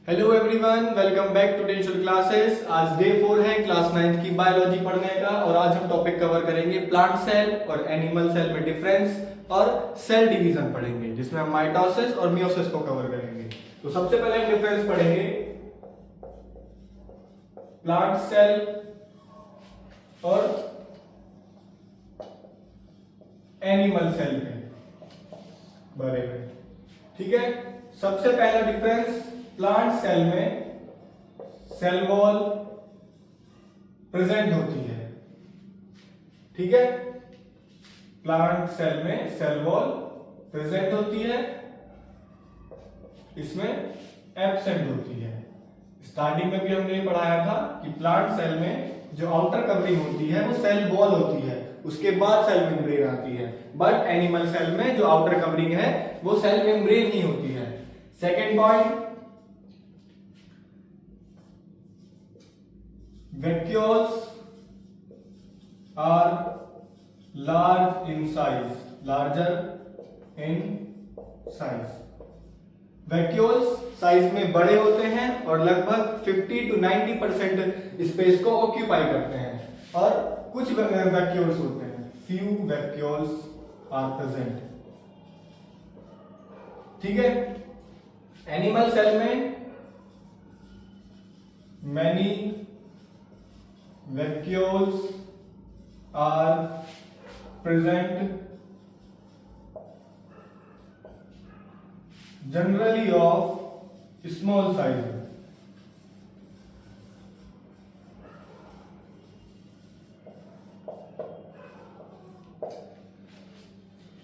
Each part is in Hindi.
Hello everyone, welcome back to tension classes. आज डे 4 है क्लास 9 की बायोलॉजी पढ़ने का और आज हम टॉपिक कवर करेंगे प्लांट सेल और एनिमल सेल में डिफरेंस और सेल डिवीजन पढ़ेंगे, जिसमें हम माइटोसिस और मियोसिस को कवर करेंगे। तो सबसे पहले हम डिफरेंस पढ़ेंगे प्लांट सेल और एनिमल सेल के बारे में। ठीक है, सबसे पहला डिफरेंस, प्लांट सेल में सेल वॉल प्रेजेंट होती है। ठीक है, प्लांट सेल में सेल वॉल प्रेजेंट होती है, इसमें एब्सेंट होती है। स्टार्टिंग में भी हमने पढ़ाया था कि प्लांट सेल में जो आउटर कवरिंग होती है वो सेल वॉल होती है, उसके बाद सेल मेम्ब्रेन आती है। बट एनिमल सेल में जो आउटर कवरिंग है वो सेल मेम्ब्रेन ही होती है। Second point, vacuoles are large in size, larger in size। vacuoles size में बड़े होते हैं और लगभग 50 to 90% स्पेस को ऑक्यूपाई करते हैं। और कुछ vacuoles होते हैं, few vacuoles are present। ठीक है, एनिमल सेल में many vacuoles are present, generally of small size।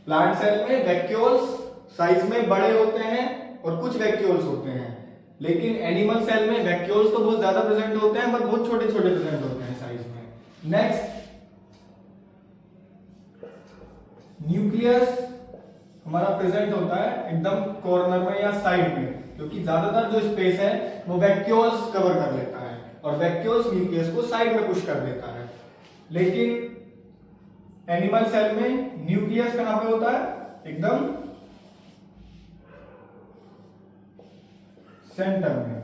Plant cell में वैक्यूल्स साइज में बड़े होते हैं और कुछ वैक्यूल्स होते हैं, लेकिन एनिमल सेल में वैक्यूल्स तो बहुत ज्यादा प्रेजेंट होते हैं, पर बहुत छोटे छोटे प्रेजेंट होते हैं साइज में। नेक्स्ट, न्यूक्लियस हमारा प्रेजेंट होता है एकदम कॉर्नर में या साइड में, क्योंकि ज्यादातर जो स्पेस है वो वैक्यूल्स कवर कर लेता है और वैक्यूल्स न्यूक्लियस को साइड में पुश कर देता है। लेकिन एनिमल सेल में न्यूक्लियस कहां पे होता है? एकदम सेंटर में।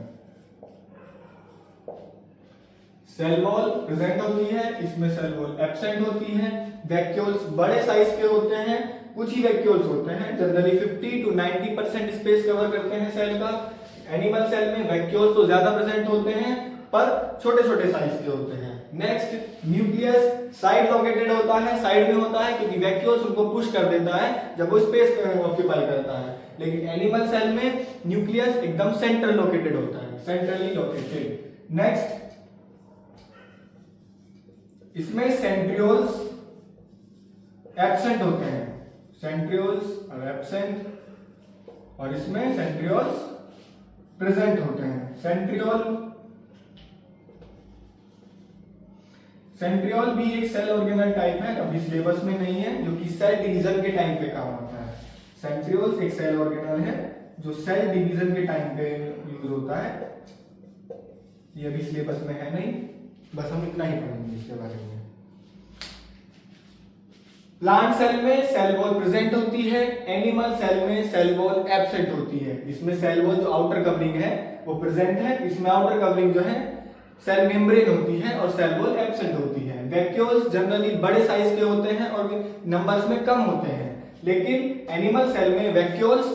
सेल वॉल प्रेजेंट होती है, इसमें सेल वॉल एब्सेंट होती है। वैक्यूल्स बड़े साइज के होते हैं, कुछ ही वैक्यूल्स होते हैं, जनरली 50 to 90% स्पेस कवर करते हैं सेल का। एनिमल सेल में वैक्यूल्स तो ज्यादा प्रेजेंट होते हैं, पर छोटे छोटे साइज के होते हैं। नेक्स्ट, न्यूक्लियस साइड लोकेटेड होता है, साइड में होता है क्योंकि वैक्यूल्स उनको पुश कर देता है जब वो स्पेस ऑक्यूपाई करता है। लेकिन एनिमल सेल में न्यूक्लियस एकदम सेंटर लोकेटेड होता है, सेंट्रली लोकेटेड। नेक्स्ट, इसमें सेंट्रियोल्स एब्सेंट होते हैं, सेंट्रियोल्स और एब्सेंट, और इसमें सेंट्रियोल्स प्रेजेंट होते हैं। सेंट्रियोल भी एक सेल ऑर्गेनल टाइप है, अभी सिलेबस में नहीं है, जो कि सेल डिवीजन के टाइम पे काम होता है। सेंट्रियोल्स एक सेल ऑर्गेनल है जो सेल डिवीजन के टाइम पे यूज होता है। ये अभी सिलेबस में है नहीं, बस हम इतना ही पढ़ेंगे इसके बारे में। प्लांट सेल में सेल वॉल प्रेजेंट होती है, एनिमल सेल में सेल वॉल एब्सेंट होती है। इसमें सेल वॉल जो आउटर कवरिंग है वो प्रेजेंट है, इसमें आउटर कवरिंग जो है सेल मेम्ब्रेन होती है और सेल वॉल एब्सेंट होती है। वैक्यूल्स जनरली बड़े साइज के होते हैं और नंबर्स में कम होते हैं, लेकिन एनिमल सेल में वैक्यूल्स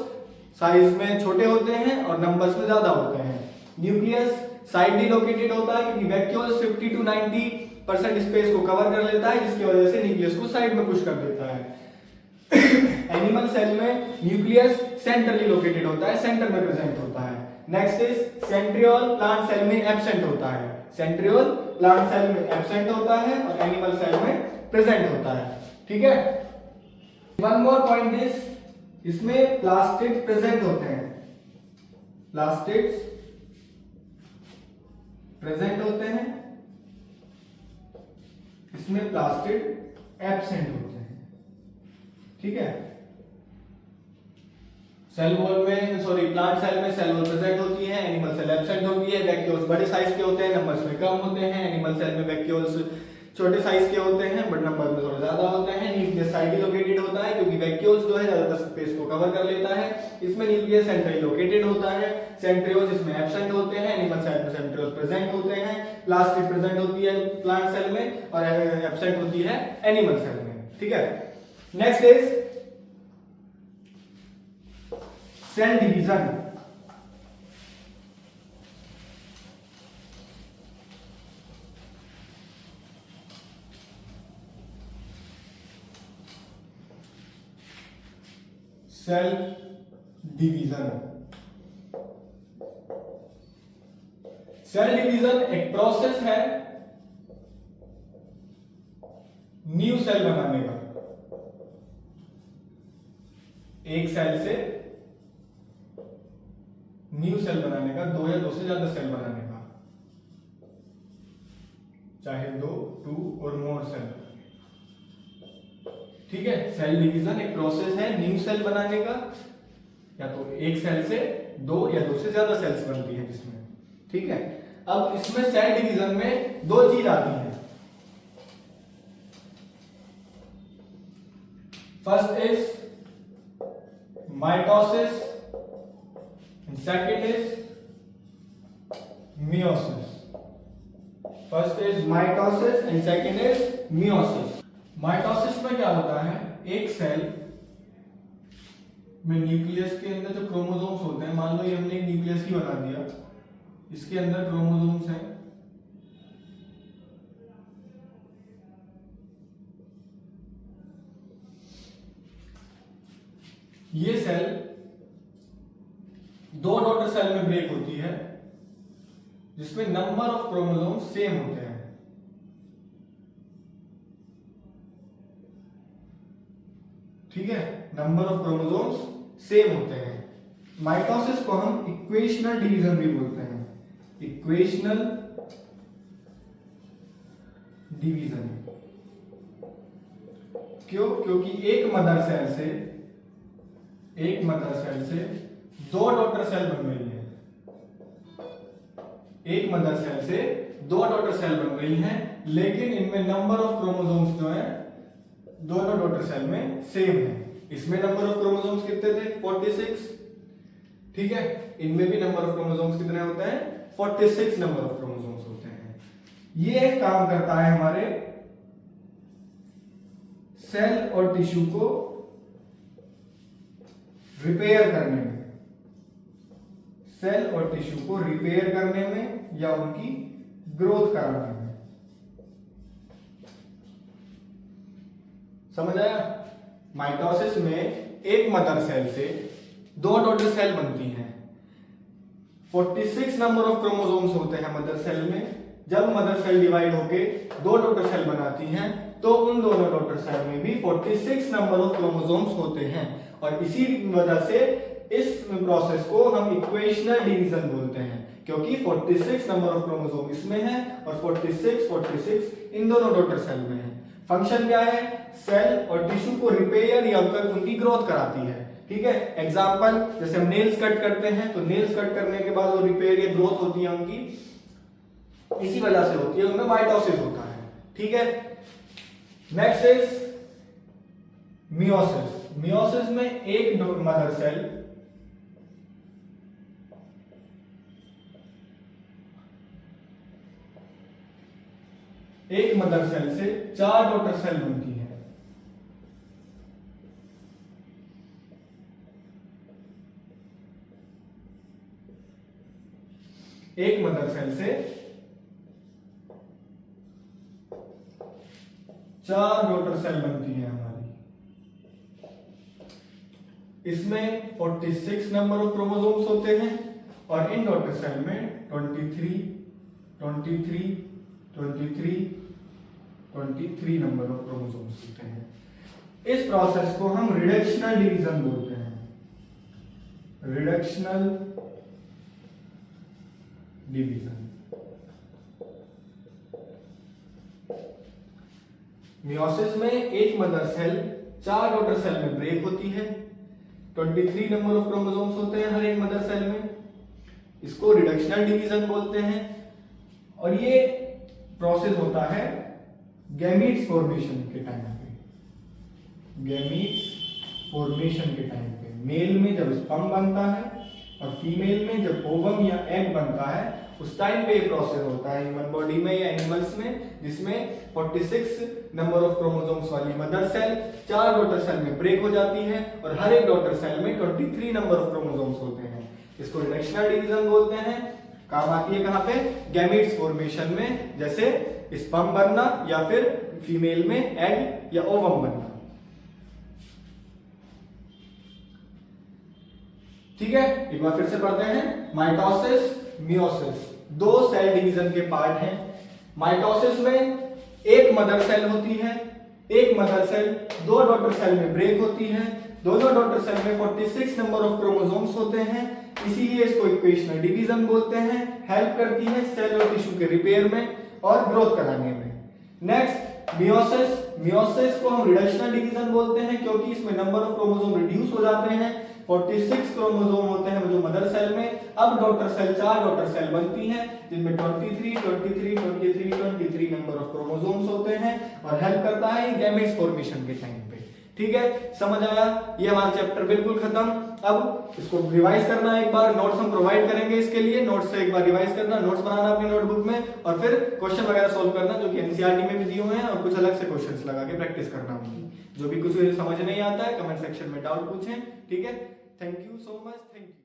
साइज में छोटे होते हैं और नंबर्स में ज्यादा होते हैं। न्यूक्लियस साइडली लोकेटेड होता है क्योंकि वैक्यूल्स 50 to 90% स्पेस को कवर कर लेता है, जिसकी वजह से न्यूक्लियस को साइड में पुश कर देता है। एनिमल सेल में न्यूक्लियस सेंट्रली लोकेटेड होता है, सेंटर में प्रेजेंट होता है। Next is centriole, plant cell में एब्सेंट होता है। सेंट्रियोल प्लांट सेल में एब्सेंट होता है और एनिमल सेल में प्रेजेंट होता है। ठीक है, वन मोर पॉइंट इज, इसमें प्लास्टिड प्रेजेंट होते हैं, प्लास्टिड्स प्रेजेंट होते हैं, इसमें प्लास्टिड एब्सेंट होते हैं। ठीक है, सेल वॉल में प्लांट सेल में सेल वॉल प्रेजेंट होती है, एनिमल सेल एब्सेंट होती है। वैक्यूल्स बड़े साइज के होते हैं, नंबर्स में कम होते हैं। एनिमल सेल में वैक्यूल्स छोटे साइज के होते हैं बट नंबर में थोड़े ज्यादा होते हैं। न्यूक्लियस साइडली लोकेटेड होता है क्योंकि वैक्यूल्स जो है ज्यादातर स्पेस को कवर कर लेता है। इसमें न्यूक्लियस सेंट्रली लोकेटेड होता है। सेंट्रियोल्स इसमें एब्सेंट होते हैं, एनिमल सेल में सेंट्रियोल्स प्रेजेंट होते हैं। प्लास्टिड प्रेजेंट होती है प्लांट सेल में और एब्सेंट होती है एनिमल सेल में। ठीक है, next is cell division. Cell division. Cell division एक प्रोसेस है न्यू सेल बनाने का। एक सेल से न्यू सेल बनाने का, दो या दो से ज्यादा सेल बनाने का, चाहे दो, टू और मोर सेल। ठीक है, सेल डिवीजन एक प्रोसेस है न्यू सेल बनाने का, या तो एक सेल से दो या दो से ज्यादा सेल्स बनती है जिसमें। ठीक है, अब इसमें सेल डिवीजन में दो चीज आती है। First is mitosis and second is meiosis. First is mitosis and second is meiosis. Mitosis में क्या होता है, एक सेल में न्यूक्लियस के अंदर जो क्रोमोसोम्स होते हैं, मान लो ये हमने एक न्यूक्लियस ही बना दिया, इसके अंदर क्रोमोसोम्स हैं। ये सेल दो डॉटर सेल में ब्रेक होती है जिसमें नंबर ऑफ क्रोमोसोम्स सेम होते हैं। ठीक है, नंबर ऑफ क्रोमोसोम्स सेम होते हैं। माइटोसिस को हम इक्वेशनल डिवीजन भी बोलते हैं। इक्वेशनल डिवीजन क्यों? क्योंकि एक मदर सेल से दो डॉटर सेल बन रही है। एक मदर सेल से दो डॉटर सेल बन रही हैं, लेकिन इनमें नंबर ऑफ क्रोमोसोम्स जो है दोनों डॉटर सेल में सेम है। इसमें नंबर ऑफ क्रोमोसोम्स कितने थे? 46। ठीक है, इनमें भी नंबर ऑफ क्रोमोसोम्स कितने होते हैं? 46 नंबर ऑफ क्रोमोसोम्स होते हैं। ये काम करता है हमारे सेल और टिश्यू को रिपेयर करने में, सेल और टिश्यू को रिपेयर करने में या उनकी ग्रोथ कराने में। समझ आया? माइटोसिस में एक मदर सेल से दो डॉटर सेल बनती हैं। 46 नंबर ऑफ क्रोमोसोम्स होते हैं मदर सेल में। जब मदर सेल डिवाइड होके दो डॉटर सेल बनाती हैं तो उन दोनों डॉटर सेल में भी 46 नंबर ऑफ क्रोमोसोम्स होते हैं, और इसी वजह से इस प्रोसेस को हम इक्वेशनल डिवीजन बोलते हैं, क्योंकि 46 नंबर ऑफ क्रोमोसोम इसमें है और 46 इन दोनों डॉटर सेल में है। फंक्शन क्या है? सेल और टिश्यू को रिपेयर या उनकी ग्रोथ कराती है। ठीक है, एग्जांपल जैसे हम नेल्स कट करते हैं, तो नेल्स कट करने के बाद वो रिपेयर या ग्रोथ होती है उनकी, इसी वजह से होती है, उनमें माइटोसिस होता है। ठीक है, नेक्स्ट इज मियोसिस। मियोसिस में एक मदर सेल से चार डॉटर सेल बनती है। एक मदर सेल से चार डॉटर सेल बनती है हमारी। इसमें 46 नंबर ऑफ क्रोमोसोम्स होते हैं और इन डॉटर सेल में 23 नंबर ऑफ क्रोमोसोम्स होते हैं। इस प्रोसेस को हम रिडक्शनल डिवीजन बोलते हैं। Reductional division. मियोसिस में एक मदर सेल चार डॉटर सेल में ब्रेक होती है। 23 नंबर ऑफ क्रोमोसोम्स होते हैं हर एक मदर सेल में। इसको रिडक्शनल डिवीजन बोलते हैं, और ये प्रोसेस होता है गैमीट्स फॉर्मेशन के टाइम पे, गैमीट्स फॉर्मेशन के टाइम पे मेल में जब स्पर्म बनता है और फीमेल में जब ओवम या एग बनता है, उस टाइम पे ये प्रोसेस होता है ह्यूमन बॉडी में या एनिमल्स में, जिसमें 46 नंबर ऑफ क्रोमोसोम्स वाली मदर सेल 4 डॉटर सेल में ब्रेक हो जाती है और हर एक डॉटर सेल में 23 नंबर ऑफ क्रोमोसोम्स होते हैं। इसको रिडक्शनल डिवीजन बोलते हैं। काम आती है कहां पे? गैमीट्स फॉर्मेशन में, जैसे स्पर्म बनना या फिर फीमेल में एग या ओवम बनना। ठीक है, एक बार फिर से पढ़ते हैं। माइटोसिस, मियोसिस, दो सेल डिवीजन के पार्ट हैं। माइटोसिस में एक मदर सेल होती है, एक मदर सेल दो डॉटर सेल में ब्रेक होती है, दोनों डॉटर सेल में 46 नंबर ऑफ क्रोमोसोम्स होते हैं, इसीलिए इसको इक्वेशनल डिवीजन बोलते हैं। हेल्प करती है सेल और टिश्यू के रिपेयर में और ग्रोथ कराने में। नेक्स्ट मियोसिस, मियोसिस को हम रिडक्शनल डिवीजन बोलते हैं क्योंकि इसमें नंबर ऑफ क्रोमोसोम रिड्यूस हो जाते हैं। 46 क्रोमोसोम होते हैं जो मदर सेल में, अब डॉटर सेल 4 डॉटर सेल बनती हैं जिनमें 23 नंबर ऑफ क्रोमोसोम्स होते हैं और हेल्प करता है गैमेट्स फॉर्मेशन के टाइम पे। ठीक है, समझ आया? ये हमारा चैप्टर बिल्कुल खत्म। अब इसको रिवाइज करना एक बार, नोट्स हम प्रोवाइड करेंगे इसके लिए, नोट्स से एक बार रिवाइज करना, नोट्स बनाना अपनी नोटबुक में और फिर क्वेश्चन वगैरह सॉल्व करना जो कि एनसीईआरटी में भी दिए हुए हैं और कुछ अलग से क्वेश्चंस लगा के प्रैक्टिस करना होगी। जो भी कुछ समझ नहीं आता है कमेंट सेक्शन में डाउट पूछें। ठीक है, thank you so much, thank you.